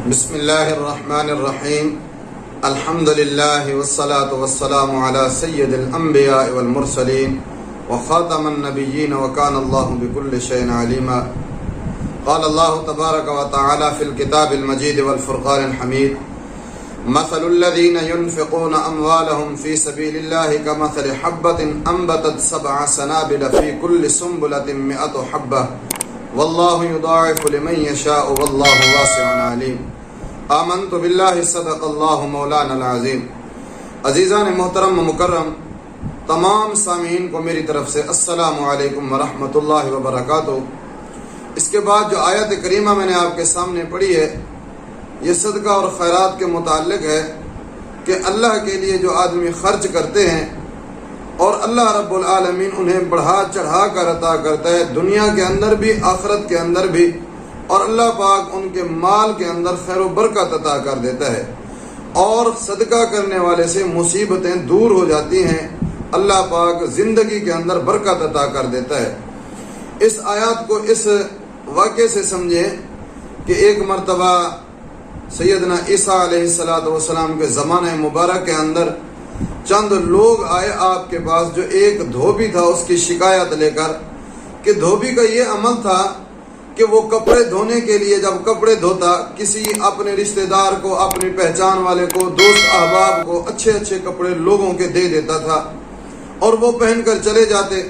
بسم اللہ الرحمن الرحیم الحمد للہ والصلاة والسلام علی سید الانبیاء والمرسلین وخاتم النبیین وکان اللہ بکل شیء علیما قال اللہ تبارک وتعالی فی الکتاب المجید والفرقان الحمید مثل الذین ينفقون اموالهم فی سبیل اللہ کمثل حبۃ انبتت سبع سنابل فی کل سنبلۃ مئۃ حبۃ واللہ یضاعف لمن یشاء واللہ واسع علیم آمنت باللہ صدق اللہ مولانا العظیم۔ عزیزان محترم و مکرم، تمام سامعین کو میری طرف سے السلام علیکم ورحمۃ اللہ وبرکاتہ۔ اس کے بعد جو آیت کریمہ میں نے آپ کے سامنے پڑھی ہے، یہ صدقہ اور خیرات کے متعلق ہے کہ اللہ کے لیے جو آدمی خرچ کرتے ہیں اور اللہ رب العالمین انہیں بڑھا چڑھا کر عطا کرتا ہے، دنیا کے اندر بھی آخرت کے اندر بھی، اور اللہ پاک ان کے مال کے اندر خیر و برکت عطا کر دیتا ہے، اور صدقہ کرنے والے سے مصیبتیں دور ہو جاتی ہیں، اللہ پاک زندگی کے اندر برکت عطا کر دیتا ہے۔ اس آیات کو اس واقعے سے سمجھیں کہ ایک مرتبہ سیدنا عیسیٰ علیہ السلام کے زمانہ مبارک کے اندر چند لوگ آئے آپ کے پاس، جو ایک دھوبی تھا اس کی شکایت لے کر کہ دھوبی کا یہ عمل تھا کہ وہ کپڑے دھونے کے لیے جب کپڑے دھوتا، کسی اپنے رشتہ دار کو، اپنی پہچان والے کو، دوست احباب کو اچھے اچھے کپڑے لوگوں کے دے دیتا تھا اور وہ پہن کر چلے جاتے۔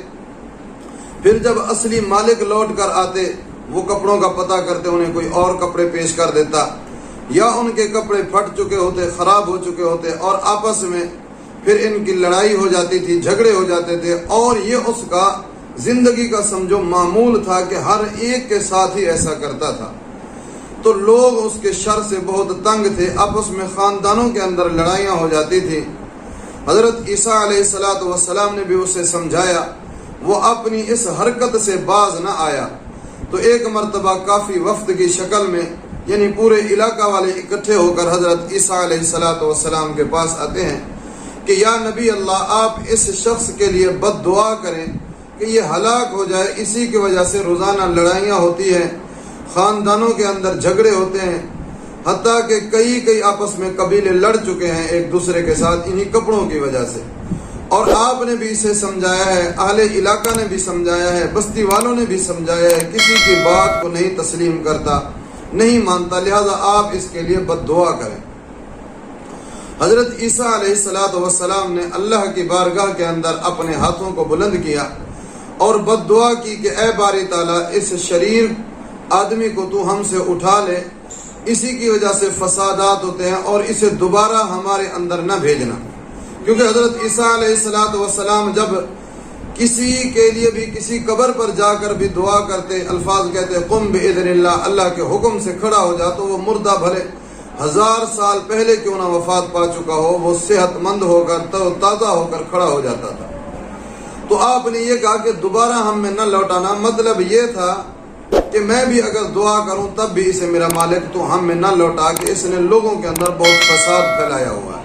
پھر جب اصلی مالک لوٹ کر آتے، وہ کپڑوں کا پتہ کرتے، انہیں کوئی اور کپڑے پیش کر دیتا، یا ان کے کپڑے پھٹ چکے ہوتے، خراب ہو چکے ہوتے، اور آپس میں پھر ان کی لڑائی ہو جاتی تھی، جھگڑے ہو جاتے تھے، اور یہ اس کا زندگی کا سمجھو معمول تھا کہ ہر ایک کے ساتھ ہی ایسا کرتا تھا۔ تو لوگ اس کے شر سے بہت تنگ تھے، آپس میں خاندانوں کے اندر لڑائیاں ہو جاتی تھی۔ حضرت عیسیٰ علیہ السلام نے بھی اسے سمجھایا، وہ اپنی اس حرکت سے باز نہ آیا۔ تو ایک مرتبہ کافی وفد کی شکل میں، یعنی پورے علاقہ والے اکٹھے ہو کر حضرت عیسیٰ علیہ السلام کے پاس آتے ہیں کہ یا نبی اللہ، آپ اس شخص کے لیے بد دعا کریں کہ یہ ہلاک ہو جائے، اسی کی وجہ سے روزانہ لڑائیاں ہوتی ہیں، خاندانوں کے اندر جھگڑے ہوتے ہیں، حتیٰ کہ کئی آپس میں قبیلے لڑ چکے ہیں ایک دوسرے کے ساتھ انہی کپڑوں کی وجہ سے۔ اور آپ نے بھی اسے سمجھایا ہے، اہل علاقہ نے بھی سمجھایا ہے، بستی والوں نے بھی سمجھایا ہے، کسی کی بات کو نہیں تسلیم کرتا، نہیں مانتا، لہذا آپ اس کے لیے بد دعا کریں۔ حضرت عیسیٰ علیہ السلام نے اللہ کی بارگاہ کے اندر اپنے ہاتھوں کو بلند کیا اور بد دعا کی کہ اے باری تعالیٰ، اس شریر آدمی کو تو ہم سے اٹھا لے، اسی کی وجہ سے فسادات ہوتے ہیں، اور اسے دوبارہ ہمارے اندر نہ بھیجنا۔ کیونکہ حضرت عیسیٰ علیہ السلام جب کسی کے لیے بھی کسی قبر پر جا کر بھی دعا کرتے، الفاظ کہتے قم بإذن اللہ، اللہ کے حکم سے کھڑا ہو جا، تو وہ مردہ بھلے 1000 سال پہلے کیوں نہ وفات پا چکا ہو، وہ صحت مند ہو کر تازہ ہو کر کھڑا ہو جاتا تھا۔ تو آپ نے یہ کہا کہ دوبارہ ہم میں نہ لوٹانا، مطلب یہ تھا کہ میں بھی اگر دعا کروں تب بھی اسے میرا مالک تو ہم میں نہ لوٹا، کہ اس نے لوگوں کے اندر بہت فساد پھیلایا ہوا ہے۔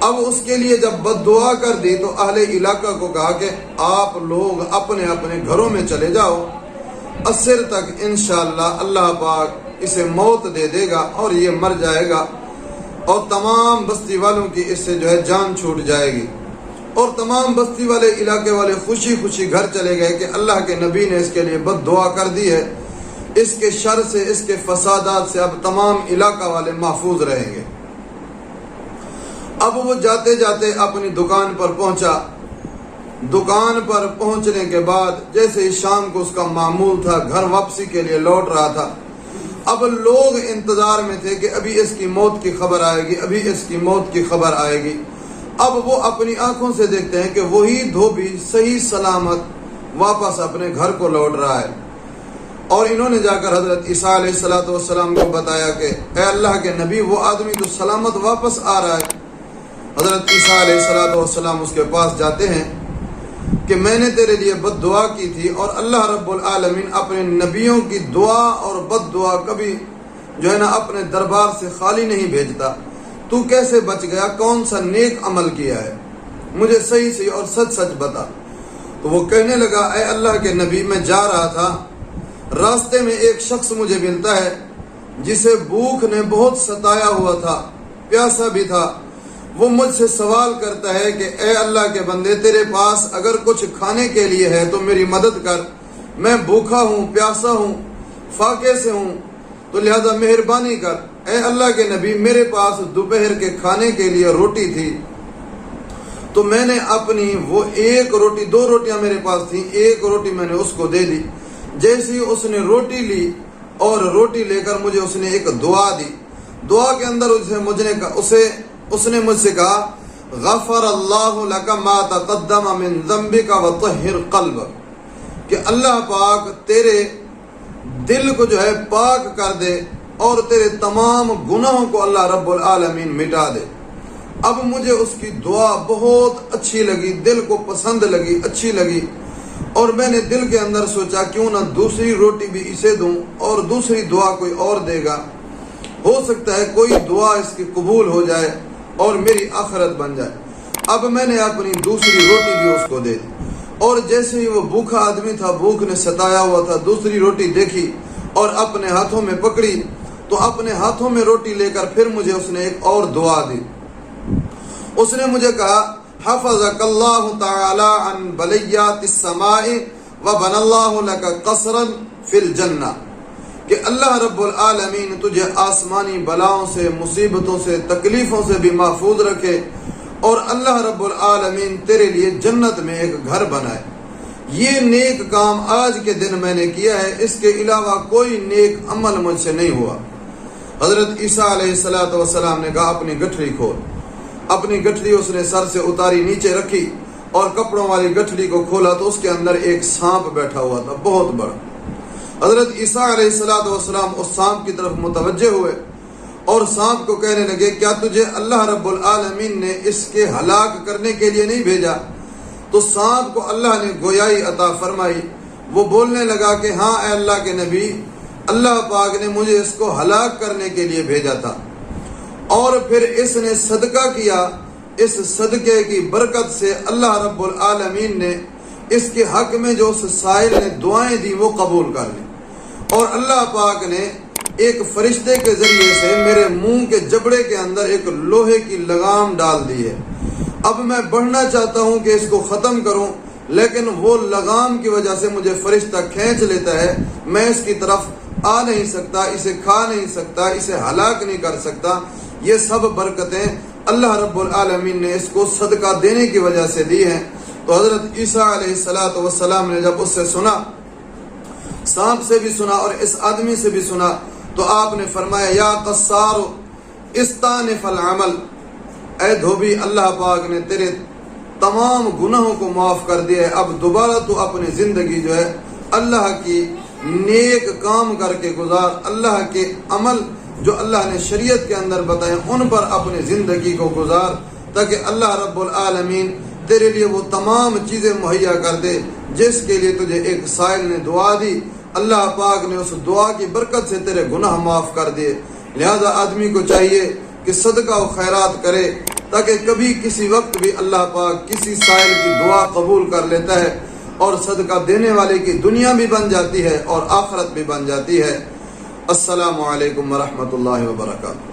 اب اس کے لیے جب بد دعا کر دی تو اہل علاقہ کو کہا کہ آپ لوگ اپنے اپنے گھروں میں چلے جاؤ، عصر تک انشاءاللہ اللہ پاک اسے موت دے دے گا اور یہ مر جائے گا، اور تمام بستی والوں کی اس سے جو ہے جان چھوٹ جائے گی۔ اور تمام بستی والے علاقے والے خوشی خوشی گھر چلے گئے کہ اللہ کے نبی نے اس کے لیے بد دعا کر دی ہے، اس کے شر سے، اس کے فسادات سے اب تمام علاقہ والے محفوظ رہیں گے۔ اب وہ جاتے جاتے اپنی دکان پر پہنچا۔ دکان پر پہنچنے کے بعد جیسے ہی شام کو اس کا معمول تھا، گھر واپسی کے لیے لوٹ رہا تھا۔ اب لوگ انتظار میں تھے کہ ابھی اس کی موت کی خبر آئے گی، ابھی اس کی موت کی خبر آئے گی۔ اب وہ اپنی آنکھوں سے دیکھتے ہیں کہ وہی دھوبی صحیح سلامت واپس اپنے گھر کو لوٹ رہا ہے، اور انہوں نے جا کر حضرت عیسیٰ علیہ السلام کو بتایا کہ اے اللہ کے نبی، وہ آدمی تو سلامت واپس آ رہا ہے۔ حضرت عیسیٰ علیہ السلام اس کے پاس جاتے ہیں کہ میں نے تیرے لیے بد دعا کی تھی، اور اللہ رب العالمین اپنے نبیوں کی دعا اور بد دعا کبھی جو ہے نا اپنے دربار سے خالی نہیں بھیجتا، تو کیسے بچ گیا، کون سا نیک عمل کیا ہے، مجھے صحیح اور سچ بتا۔ تو وہ کہنے لگا اے اللہ کے نبی، میں جا رہا تھا، راستے میں ایک شخص مجھے ملتا ہے جسے بھوک نے بہت ستایا ہوا تھا، پیاسا بھی تھا، وہ مجھ سے سوال کرتا ہے کہ اے اللہ کے بندے، تیرے پاس اگر کچھ کھانے کے لیے ہے تو میری مدد کر، میں بھوکا ہوں، پیاسا ہوں، فاقے سے ہوں، تو لہذا مہربانی کر۔ اے اللہ کے نبی، میرے پاس دوپہر کے کھانے کے لیے روٹی تھی، تو میں نے اپنی وہ ایک روٹی، 2 روٹیاں میرے پاس تھیں، ایک روٹی میں نے اس کو دے دی۔ جیسے ہی اس نے روٹی لی اور روٹی لے کر مجھے اس نے ایک دعا دی، دعا کے اندر اس نے مجھ سے کہا غفر اللہ لک ما تقدم من ذنبک وطہر قلبک، کہ اللہ پاک تیرے دل کو جو ہے پاک کر دے اور تیرے تمام گناہوں کو اللہ رب العالمین مٹا دے۔ اب مجھے اس کی دعا بہت اچھی لگی، دل کو پسند لگی، اچھی لگی، اور میں نے دل کے اندر سوچا کیوں نہ دوسری روٹی بھی اسے دوں اور دوسری دعا کوئی اور دے گا، ہو سکتا ہے کوئی دعا اس کی قبول ہو جائے اور میری آخرت بن جائے۔ اب میں نے اپنی دوسری روٹی بھی اس کو دے دی، اور جیسے ہی وہ بھوکا آدمی تھا، بھوک نے ستایا ہوا تھا، دوسری روٹی دیکھی اور اپنے ہاتھوں میں پکڑی، تو اپنے ہاتھوں میں روٹی لے کر پھر مجھے اس نے ایک اور دعا دی۔ اس نے مجھے کہا حفظک اللہ تعالی عن بلیات السماء وبنى اللہ لک قصرا فی الجنہ، کہ اللہ رب العالمین تجھے آسمانی بلاؤں سے، مصیبتوں سے، تکلیفوں سے بھی محفوظ رکھے، اور اللہ رب العالمین تیرے لیے جنت میں ایک گھر بنائے۔ یہ نیک کام آج کے دن میں نے کیا ہے، اس کے علاوہ کوئی نیک عمل مجھ سے نہیں ہوا۔ حضرت عیسیٰ علیہ السلام نے کہا اپنی گٹھڑی کھول۔ اپنی گٹھڑی اس نے سر سے اتاری، نیچے رکھی، اور کپڑوں والی گٹھڑی کو کھولا تو اس کے اندر ایک سانپ بیٹھا ہوا تھا، بہت بڑا۔ حضرت عیسیٰ علیہ السلام اس سانپ کی طرف متوجہ ہوئے اور سانپ کو کہنے لگے کیا تجھے اللہ رب العالمین نے اس کے ہلاک کرنے کے لیے نہیں بھیجا؟ تو سانپ کو اللہ نے گویائی عطا فرمائی، وہ بولنے لگا کہ ہاں اے اللہ کے نبی، اللہ پاک نے مجھے اس کو ہلاک کرنے کے لیے بھیجا تھا۔ اور پھر اس نے صدقہ کیا، اس صدقے کی برکت سے اللہ رب العالمین نے اس کے حق میں جو اس سائل نے دعائیں دی وہ قبول کر لی، اور اللہ پاک نے ایک فرشتے کے ذریعے سے میرے منہ کے جبڑے کے اندر ایک لوہے کی لگام ڈال دی ہے۔ اب میں بڑھنا چاہتا ہوں کہ اس کو ختم کروں، لیکن وہ لگام کی وجہ سے مجھے فرشتہ کھینچ لیتا ہے، میں اس کی طرف آ نہیں سکتا، اسے کھا نہیں سکتا، اسے ہلاک نہیں کر سکتا۔ یہ سب برکتیں اللہ رب العالمین نے اس کو صدقہ دینے کی وجہ سے دی ہیں۔ تو حضرت عیسیٰ علیہ السلام نے جب اس سے سنا، سانپ سے بھی سنا اور اس آدمی سے بھی سنا، تو آپ نے فرمایا یا قصار استانف العمل، اے دھوبی، اللہ پاک نے تیرے تمام گناہوں کو معاف کر دیا ہے، اب دوبارہ تو اپنی زندگی جو ہے اللہ کی نیک کام کر کے گزار، اللہ کے عمل جو اللہ نے شریعت کے اندر بتائے ان پر اپنی زندگی کو گزار، تاکہ اللہ رب العالمین تیرے لیے وہ تمام چیزیں مہیا کر دے جس کے لیے تجھے ایک سائل نے دعا دی، اللہ پاک نے اس دعا کی برکت سے تیرے گناہ معاف کر دیے۔ لہذا آدمی کو چاہیے کہ صدقہ و خیرات کرے، تاکہ کبھی کسی وقت بھی اللہ پاک کسی سائل کی دعا قبول کر لیتا ہے، اور صدقہ دینے والے کی دنیا بھی بن جاتی ہے اور آخرت بھی بن جاتی ہے۔ السلام علیکم ورحمۃ اللہ وبرکاتہ۔